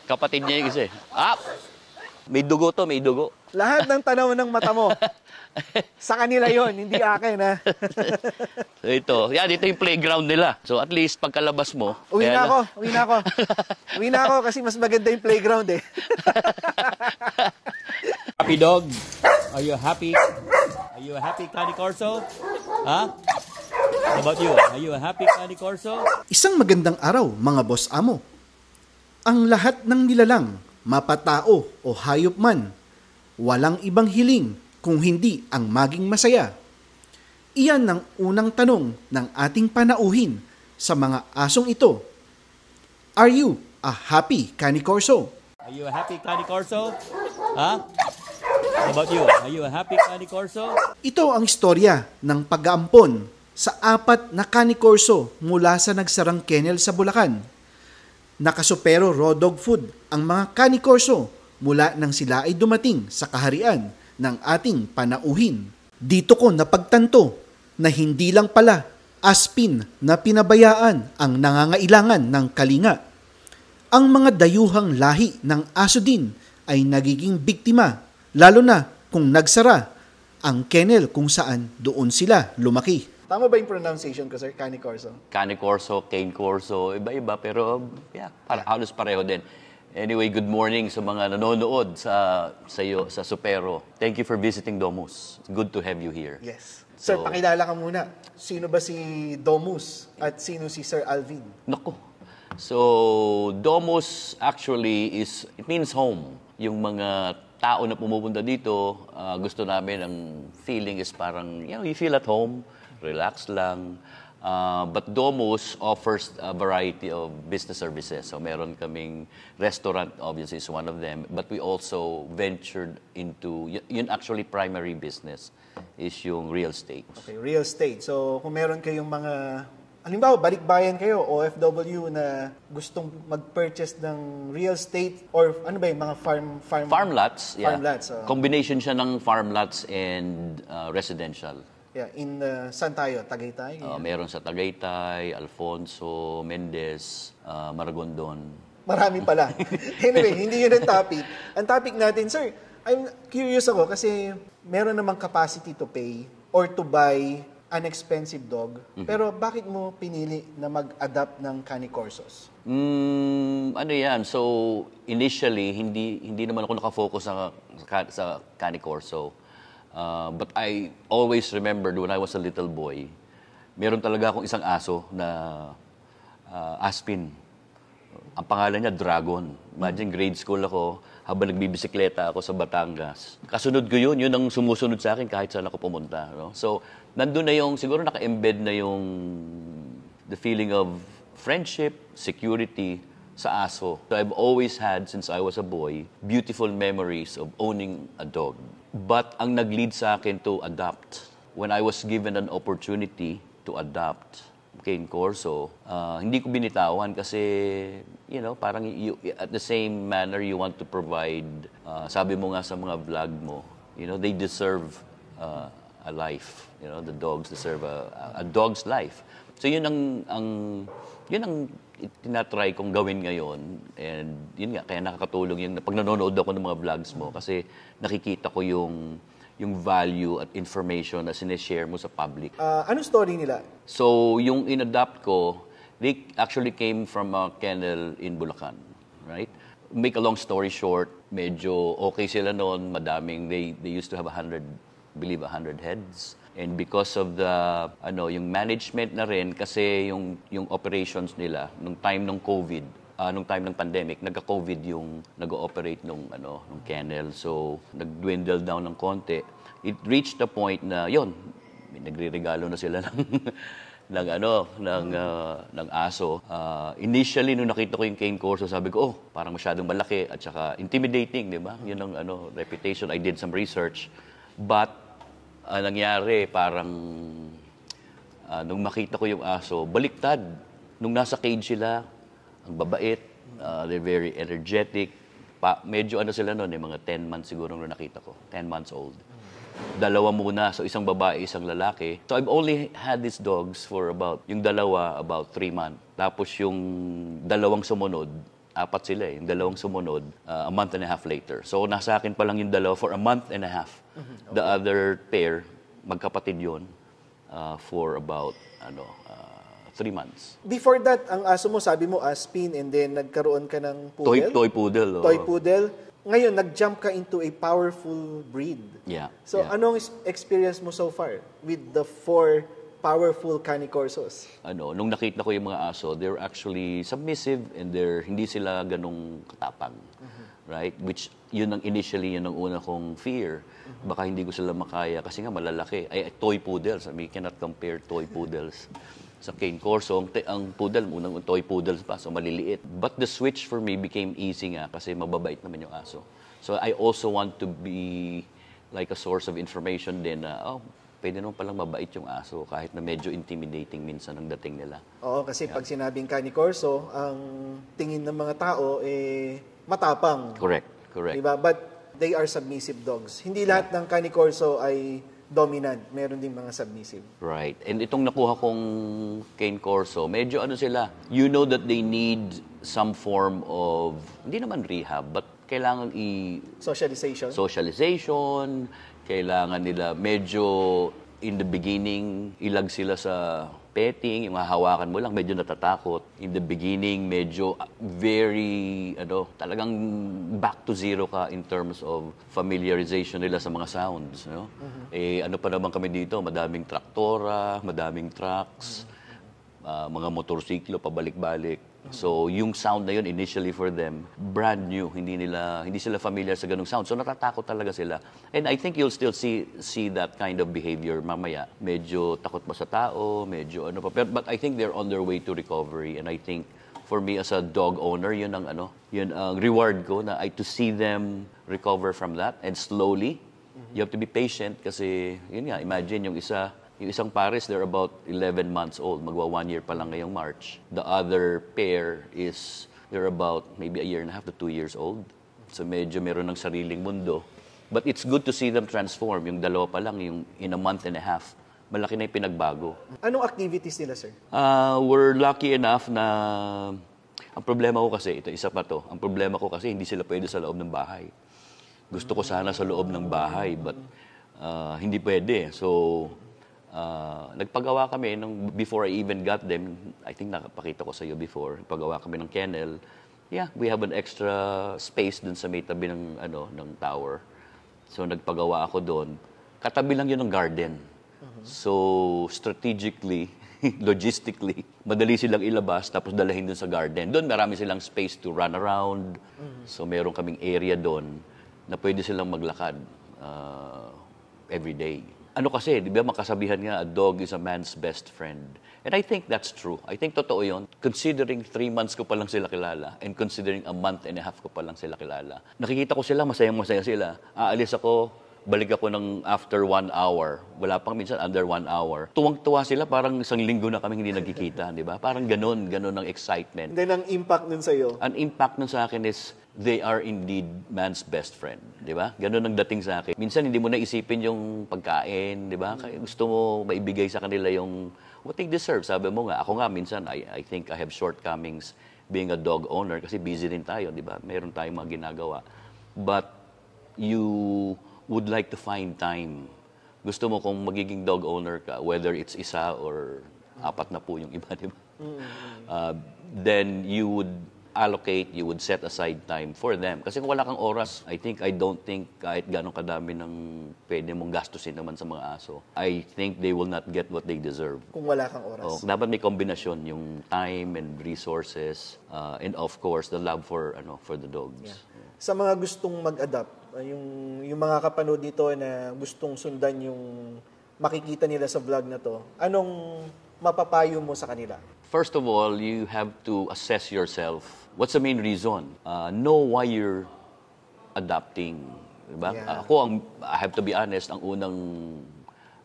Kapatid niya yung isa eh. Ah! May dugo to, may dugo. Lahat ng tanaw ng mata mo, sa kanila yon, hindi akin, ha? So ito, yan, ito yung playground nila. So at least pagkalabas mo... Uwi na ako. Uwi na ako kasi mas maganda yung playground eh. Happy dog? Are you happy? Are you a happy Cane Corso? Huh? How about you? Are you a happy Cane Corso? Isang magandang araw, mga boss amo. Ang lahat ng nilalang, mapatao o hayop man, walang ibang hiling kung hindi ang maging masaya. Iyan ang unang tanong ng ating panauhin sa mga asong ito. Are you a happy Cane Corso? Are you a happy Cane Corso? Huh? How about you? Are you a happy Cane Corso? Ito ang istorya ng pag-aampon sa 4 na Cane Corso mula sa nagsarang kennel sa Bulacan. Nakasupero raw dog food ang mga Cane Corso mula nang sila ay dumating sa kaharian ng ating panauhin. Dito ko napagtanto na hindi lang pala aspin na pinabayaan ang nangangailangan ng kalinga. Ang mga dayuhang lahi ng aso din ay nagiging biktima, lalo na kung nagsara ang kennel kung saan doon sila lumaki. Tama ba yung pronunciation ko, sir? Cane Corso? Cane Corso, Cane Corso, iba-iba, pero yeah, halos pareho din. Anyway, good morning sa mga nanonood sa iyo, sa Supero. Thank you for visiting Domus. It's good to have you here. Yes. Sir, pakilala ka muna. Sino ba si Domus at sino si Sir Alvin? Naku. So, Domus actually it means home. Yung mga tao na pumupunta dito, gusto namin, ang feeling is parang, you feel at home, relax lang. But Domus offers a variety of business services. So meron kaming restaurant, obviously is one of them. But we also ventured into, yun actually primary business, is yung real estate. Okay, real estate. So kung meron kayong mga, halimbawa, balikbayan kayo, OFW na gustong mag-purchase ng real estate or ano ba yung mga farm lots, yeah. Farm lots. Combination siya ng farm lots and residential. Yeah, in saan tayo? Tagaytay? Meron sa Tagaytay, Alfonso, Mendez, Maragondon. Marami pala. Anyway, hindi yun ang topic. Ang topic natin, sir, I'm curious ako kasi meron namang capacity to pay or to buy an expensive dog. Pero bakit mo pinili na mag-adapt ng Cane Corsos? Ano yan? So, initially, hindi naman ako nakafocus sa Cane Corso. But I always remembered when I was a little boy, meron talaga akong isang aso na aspin. Ang pangalan niya, Dragon. Imagine, grade school ako, habang nagbibisikleta ako sa Batangas. Kasunod ko yun ang sumusunod sa akin kahit saan ako pumunta. No? So, nandun na yung, siguro naka-embed na yung the feeling of friendship, security sa aso. So I've always had, since I was a boy, beautiful memories of owning a dog. But ang nag-lead sa akin to adopt, when I was given an opportunity to adopt Cane Corso, hindi ko binitawan kasi, parang at the same manner you want to provide, sabi mo nga sa mga vlog mo, they deserve a life. The dogs deserve a dog's life. So yun ang tinatry kong gawin ngayon. And yun nga, kaya nakakatulong yung pag nanonood ako ng mga vlogs mo kasi nakikita ko yung value at information na sinishare mo sa public. Ano story nila? So, yung in-adopt ko, they actually came from a kennel in Bulacan, right? Make a long story short, medyo okay sila noon, madaming, they used to have 100 heads. And because of the, yung management na rin, kasi yung operations nila, nung time ng COVID, nung time ng pandemic, nagka-COVID yung nag-ooperate nung kennel. So, nag-dwindle down ng konti. It reached the point na, nagre-regalo na sila ng aso. Initially, nung nakita ko yung Cane Corso, sabi ko, parang masyadong malaki at saka intimidating, di ba? Yun ang reputation. I did some research. But, nangyari, parang nung makita ko yung aso, baliktad. Nung nasa cage sila, ang babait, they're very energetic. Medyo sila noon, mga 10 months siguro nung nakita ko. 10 months old. Dalawa muna, so isang babae, isang lalaki. So I've only had these dogs for yung dalawa, about 3 months. Tapos yung dalawang sumunod, Apat sila eh. Yung dalawang sumunod, a month and a half later. So nasa akin pa lang yung dalawa for a month and a half. The other pair, magkapatid yun, for about 3 months. Before that, ang aso mo, sabi mo, Aspin, and then nagkaroon ka ng poodle? Toy poodle. Toy poodle. Ngayon, nag-jump ka into a powerful breed. Yeah. So, yeah. anong experience mo so far with the 4 powerful Cane Corsos? Nung nakita ko yung mga aso, they're actually submissive and hindi sila ganong katapang. Right? Which, yun ang una kong fear. Baka hindi ko sila makaya kasi nga malalaki. Toy poodles. We cannot compare toy poodles sa Cane Corso. Ang poodle, unang toy poodles pa, so maliliit. But the switch for me became easy nga kasi mababait naman yung aso. So I also want to be like a source of information din na, pwede naman palang mabait yung aso kahit na medyo intimidating minsan ang dating nila. Oo, kasi pag sinabing Cane Corso, ang tingin ng mga tao, matapang. Correct. Diba? But they are submissive dogs. Hindi lahat ng Cane Corso ay dominant. Meron din mga submissive. Right. And itong nakuha kong Cane Corso, medyo sila, you know that they need some form of, hindi naman rehab, but kailangan socialization, kailangan nila medyo in the beginning, ilag sila sa petting, yung hahawakan mo lang, medyo natatakot. In the beginning, medyo very, talagang back to zero ka in terms of familiarization nila sa mga sounds. No? Pa naman kami dito, madaming traktora, madaming trucks, mga motorsiklo, pabalik-balik. So, yung sound na yun, initially for them, brand new. Hindi sila familiar sa ganung sound. So, natatakot talaga sila. And I think you'll still see that kind of behavior mamaya. Medyo takot pa sa tao, medyo But I think they're on their way to recovery. And I think, for me as a dog owner, yun ang reward ko na to see them recover from that. And slowly, you have to be patient kasi, yun nga, imagine yung isang pares, they're about 11 months old. Magwa 1 year pa lang ngayong March. The other pair they're about maybe 1.5 to 2 years old. So medyo meron ng sariling mundo. But it's good to see them transform. Yung dalawa pa lang, yung in a month and a half, malaki na yung pinagbago. Anong activities nila, sir? We're lucky enough na, ang problema ko kasi, isa pa to, ang problema ko kasi hindi sila pwede sa loob ng bahay. Gusto ko sana sa loob ng bahay, but hindi pwede. So, nagpagawa kami before I even got them. I think nakapakita ko sa iyo before. Nagpagawa kami ng kennel. Yeah, we have an extra space dun sa may tabi ng tower. So nagpagawa ako doon. Katabi lang 'yun ng garden. So strategically, logistically, madali silang ilabas tapos dalahin dun sa garden. Doon marami silang space to run around. So meron kaming area doon na pwede silang maglakad every day. Kasi, di ba makasabihan nga, a dog is a man's best friend. And I think that's true. I think totoo yun. Considering 3 months ko pa lang sila kilala and considering a month and a half ko pa lang sila kilala, nakikita ko sila, masayang-masaya sila. Aalis ako, balik ako ng after 1 hour. Wala pang minsan under 1 hour. Tuwang-tuwa sila, parang isang linggo na kami hindi nagkikita, di ba? Parang ganun ang excitement. Then ang impact nun sa'yo? Ang impact nun sa akin is, they are indeed man's best friend, di ba? Ganun ang dating sa akin. Minsan hindi mo na isipin yung pagkain, di ba? Gusto mo maibigay sa kanila yung what they deserve. Sabi mo nga, ako nga minsan, I think I have shortcomings being a dog owner kasi busy din tayo, di ba? Meron tayong mga ginagawa. But you would like to find time. Gusto mo kung magiging dog owner ka, whether it's isa or 4 na po yung iba, di ba? Then you would set aside time for them. Kasi kung wala kang oras, I don't think kahit gano'ng kadami ng pwede mong gastusin naman sa mga aso, I think they will not get what they deserve. Kung wala kang oras. Dapat may kombinasyon, yung time and resources, and of course, the love for the dogs. Yeah. Sa mga gustong mag-adapt, yung mga kapanood nito na gustong sundan yung makikita nila sa vlog na to, anong mapapayo mo sa kanila? First of all, you have to assess yourself. What's the main reason? Know why you're adapting. Diba? Yeah. I have to be honest, ang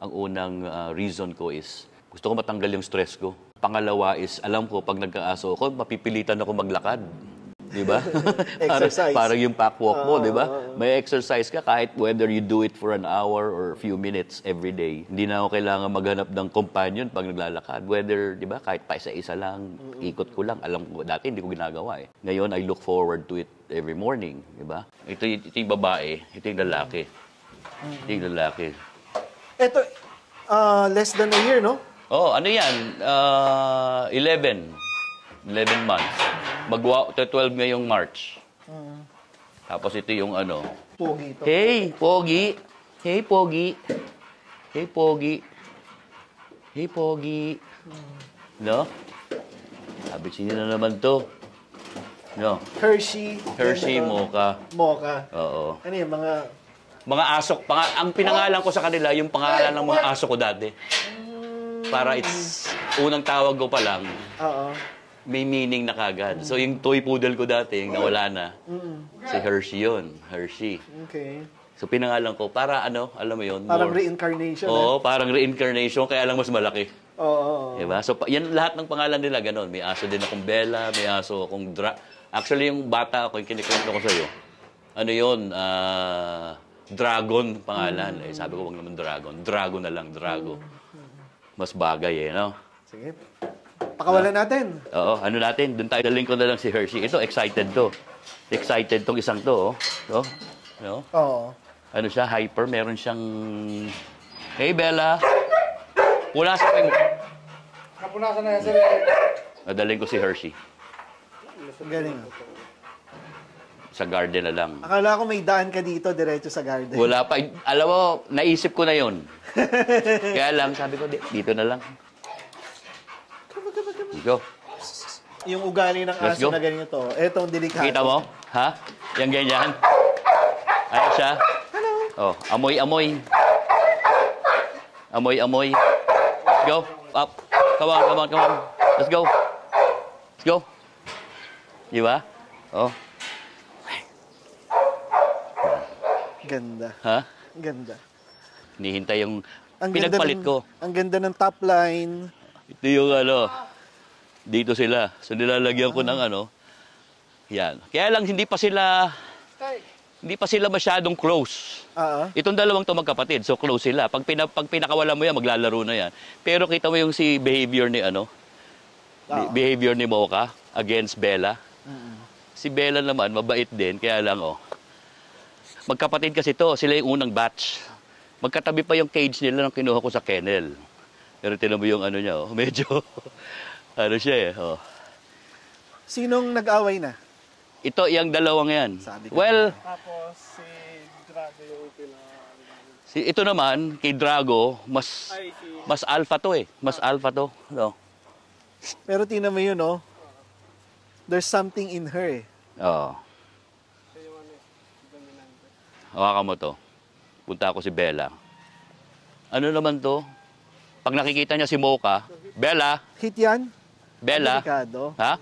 unang reason ko is gusto ko matanggal yung stress ko. Pangalawa is, alam ko, pag nagkaaso ako, mapipilitan ako maglakad. Di ba? Exercise. Parang yung pack walk mo, di ba? May exercise ka kahit whether you do it for an hour or a few minutes every day. Hindi na ako kailangan maghanap ng companion pag naglalakad. Whether, di ba, kahit pa isa-isa lang, ikot ko lang. Alam ko, dati hindi ko ginagawa eh. Ngayon, I look forward to it every morning, di ba? Ito yung babae, ito yung lalaki. Ito yung lalaki. Ito, less than a year, no? Oh, ano yan? 11 months. 12 ngayong March. Tapos ito yung ano. Pogi ito. Hey, Pogi. Hey, Pogi. Hey, Pogi. Hey, Pogi. No? Sabi, sino na naman to? No? Hershey. Hershey, Then ito, Mocha. Mocha. Oo. Ano yung Mga aso. Ang pinangalan ko sa kanila, yung pangalan ng mga aso ko dati. Para unang tawag ko pa lang, Oo. may meaning na kagad. So, yung toy poodle ko dati, yung nawala na, si Hershey yun. Hershey. Okay. So, pinangalan ko, para ano, alam mo yun? Parang more- reincarnation. Oo, parang reincarnation, kaya lang mas malaki. Oo. Diba? So, yan lahat ng pangalan nila, ganun. May aso din akong Bella, may aso akong Actually, yung bata ako, yung kinikwento ko sa'yo, ano yun, Dragon pangalan. Eh, sabi ko, wag naman Dragon. Dragon na lang, Drago. Mas bagay eh, no? Sige. Pakawalan natin. Oo, ano natin, doon tayo. Daling ko na lang si Hershey. Ito, excited to. Excited tong isang to, oh. No? No? Oo. Ano siya, hyper. Meron siyang... Hey, Bella. Punasan ko yung... Kapunasan na yan, sir. Nadaling ko si Hershey. Galing. Sa garden na lang. Akala ko may daan ka dito, diretso sa garden. Wala pa. Alam mo, naisip ko na yon. Kaya lang, sabi ko, dito na lang. Go. Yung ugali ng Let's aso go. na ganito, etong delikado. Kita mo? Ha? Yang ganyan. Ayun siya. Hello. Oh, amoy-amoy. Amoy-amoy. Let's go. Up. Come on, come on, come on. Let's go. Let's go. Di ba? Oh. Ganda. Ha? Ganda. Hinihintay yung Ang pinagpalit ko. Ang ganda ng top line. Ito yung ano. Dito sila. So nilalagyan ko ng ano. Yan. Kaya lang hindi pa sila masyadong close. Itong dalawang to magkapatid. So close sila. Pag pinakawala mo yan, maglalaro na yan. Pero kita mo yung si behavior ni ano. Behavior ni Mocha against Bella. Si Bella naman, mabait din. Kaya lang, oh. Magkapatid kasi to. Sila yung unang batch. Magkatabi pa yung cage nila nang kinuha ko sa kennel. Pero tinan mo yung ano niya, oh. Medyo, ano siya eh. Oh. Sinong nag-away na? Ito, yung dalawang yan. Sabi ko Well, Tapos si Drago yung ito naman, kay Drago, mas alpha to eh. Mas alpha to. No? Pero tingnan mo yun, oh. There's something in her, eh. Oo. Hawakan mo to. Punta ako si Bella. Ano naman to? Pag nakikita niya si Mocha, Bella, Hit yan? Bella, Delikado. ha?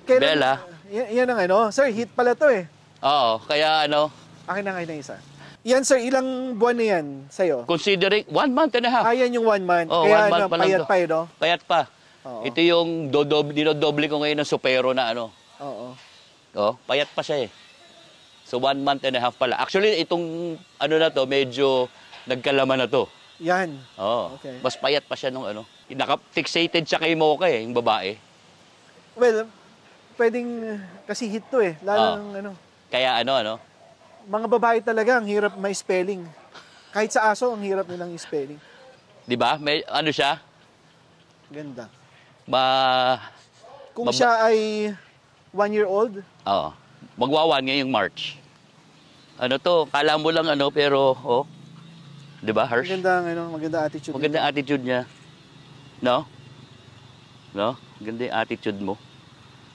Kailan- Bella. Yan ang ano. Sir, hit pala to, eh. Oo, kaya ano, Akin na kayo na isa. Yan, sir, ilang buwan na yan sa'yo? considering 1 month and a half. Yan yung 1 month. Oh, Kaya 1 month ano, pa lang payat to. pa, eh, no? Payat pa. Oo. Ito yung dinodoble ko ngayon ng supero na ano. Oo. Oh, payat pa siya eh. So 1 month and a half pala. Actually, itong ano na to, medyo nagkalaman na to. Yan. Oo. Okay. Mas payat pa siya nung ano. Naka-fixated siya kay Mocha eh, yung babae. Well, pwedeng kasi hit to, eh. Lalo ng ano. Kaya ano. Mga babae talaga, ang hirap may spelling. Kahit sa aso, ang hirap nilang spelling. 'Di ba? May ano siya? Ganda. Kung Maba- siya ay 1 year old, Oo. Magwawan ngayong March. Ano to? Kala mo lang ano pero 'di ba, Harsh? maganda attitude. Maganda ang attitude niya. No? No? Ganda yung attitude mo.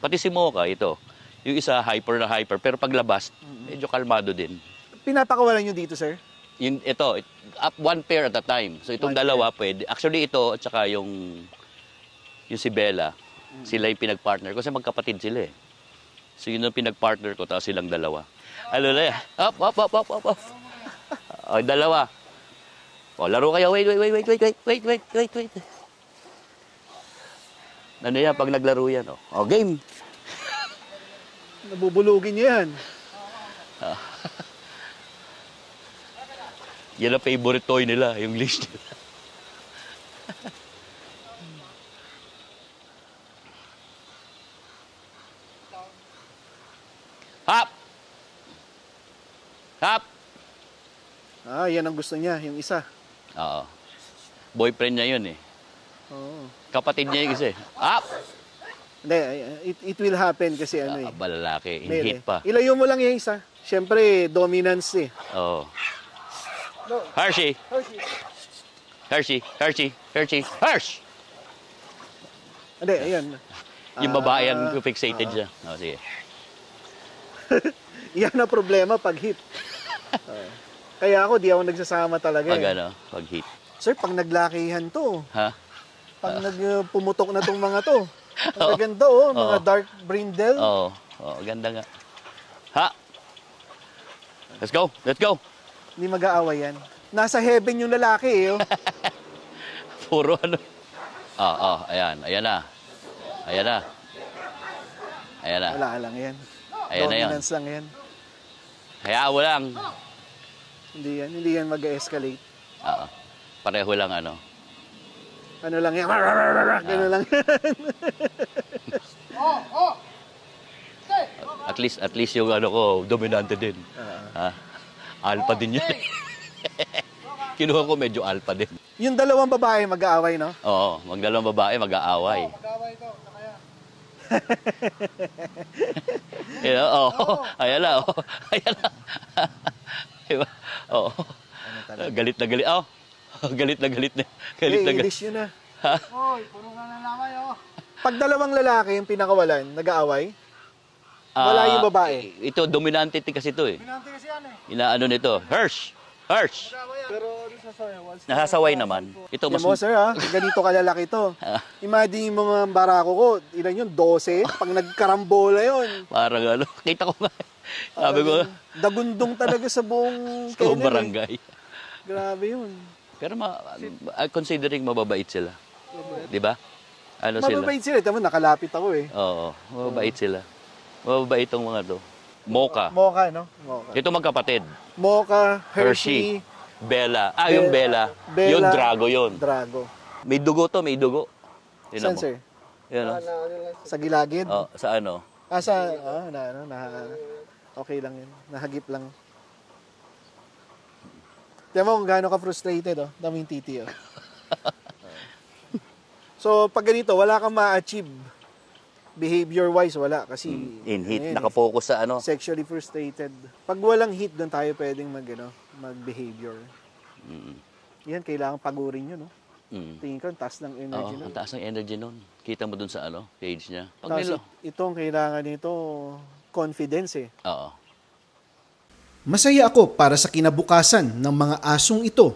Pati si Mocha ito. Yung isa hyper na hyper pero paglabas medyo kalmado din. Pinapakawalan nyo dito, sir? Ito, up 1 pair at a time. So itong dalawa pwede. Actually ito at saka yung si Bella, sila yung pinag-partner kasi magkapatid sila eh. So yun ang pinag-partner ko tapos silang dalawa. Ano na yan? Up. O, dalawa. O, laro kayo. Wait. Ano yan pag naglaro yan? O, game. Nabubulugin niya yan. Yan ang favorite toy nila, yung leash nila. Hop! Hop! Yan ang gusto niya, yung isa. Oo. Boyfriend niya yun eh. Oo. Kapatid niya yung isa eh. Hop! Hindi, it will happen kasi ano eh. Balalaki, Male hit pa. Ilayo mo lang yung isa. Siyempre, dominance eh. Oo. Hershey! Hershey! Hershey! Hershey! Hersh! Hindi, ayan. Yung babae yan, fixated siya. O, sige. Yan ang problema pag hit. Kaya ako, di ako nagsasama talaga Pag eh. ano, pag hit. Sir, pag naglakihan to, Ha? pag pumutok na tong mga to, ang ganda oh, mga dark brindle. Oo. Oo, ganda nga. Ha? Let's go! Let's go! Hindi mag-aaway yan. Nasa heaven yung lalaki eh. Oh. Puro ano. Ayan. Ayan na. Ayan na. Ayan na. Wala lang yan. Ayan na yan. Dominance lang yan. Hayaan mo lang. Hindi yan mag-escalate. Oo. Pareho lang ano. Ano lang yan. Gano'n lang yan. At least yung ano ko, dominante din. Ha? Alpha din yun. Kinuha ko medyo alpha din. Yung dalawang babae mag-aaway, no? Oo, magdalawang babae, mag-aaway. Mag-away to, kaya. Ayan na, oh. Ayan na. Diba? Oo. Galit na galit. Oh. Galit na galit na. Galit na galit. English yun ah. Hoy, puro ka na lamay, oh. Pag dalawang lalaki yung pinakawalan, nag-aaway, wala yung babae. Ito, dominante kasi ito eh. Pinanti kasi yan eh. Inaano nito, Hersh! Hersh! Pero ano sa sayaw? Nasasaway naman. Ito, Yan mas... mo, sir, ha? Ganito kalalaki to. Imagine yung mga barako ko, ilan yun? 12? Pag nagkarambola yun. Parang ano, kita ko nga. Sabi ko, Dagundong talaga sa buong sa kennel, barangay. Grabe yun. Pero considering mababait sila. Di ba? Ano sila? Mababait sila. Tama, nakalapit ako eh. Oo, mababait sila. Mababait itong mga to. Mocha. Mocha, no? Mocha. Ito magkapatid. Mocha, Hershey. Hershey, Bella. Yung Bella. Yung Drago yun. Drago. May dugo to, may dugo. Tingnan Saan, mo. sir? Yan o. Sa gilagid? Oh, sa ano? Okay lang yun. Nahagip lang. Tiyan mo kung gaano ka frustrated, oh. Daming titi, oh. So, pag ganito, wala kang ma-achieve. Behavior-wise, wala. Kasi, In hit, ano yan, nakafocus sa ano. sexually frustrated. Pag walang hit, doon tayo pwedeng mag-behavior. Yan, kailangan pagurin yun, no? Tingin ko, ang taas ng energy Oo, nun. ang taas ng energy nun. Kita mo dun sa ano, page niya. Pag Tapos, nilo. ito ang kailangan nito, confidence, eh. Oo. Masaya ako para sa kinabukasan ng mga asong ito.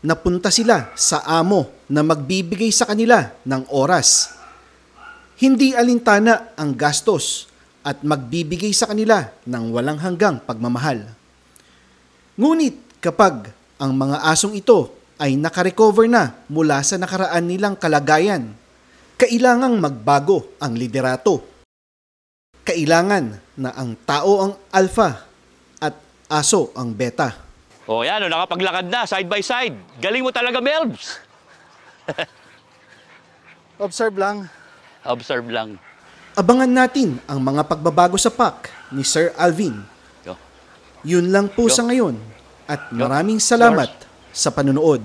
Napunta sila sa amo na magbibigay sa kanila ng oras. Hindi alintana ang gastos at magbibigay sa kanila ng walang hanggang pagmamahal. Ngunit kapag ang mga asong ito ay nakarecover na mula sa nakaraan nilang kalagayan, kailangang magbago ang liderato. Kailangan na ang tao ang alpha at aso ang beta. Oh, yan, nakapaglakad na, side by side. Galing mo talaga, Melbs. Observe lang. Observe lang. Abangan natin ang mga pagbabago sa pack ni Sir Alvin. Go. Yun lang po Go. sa ngayon at maraming salamat sa panunood.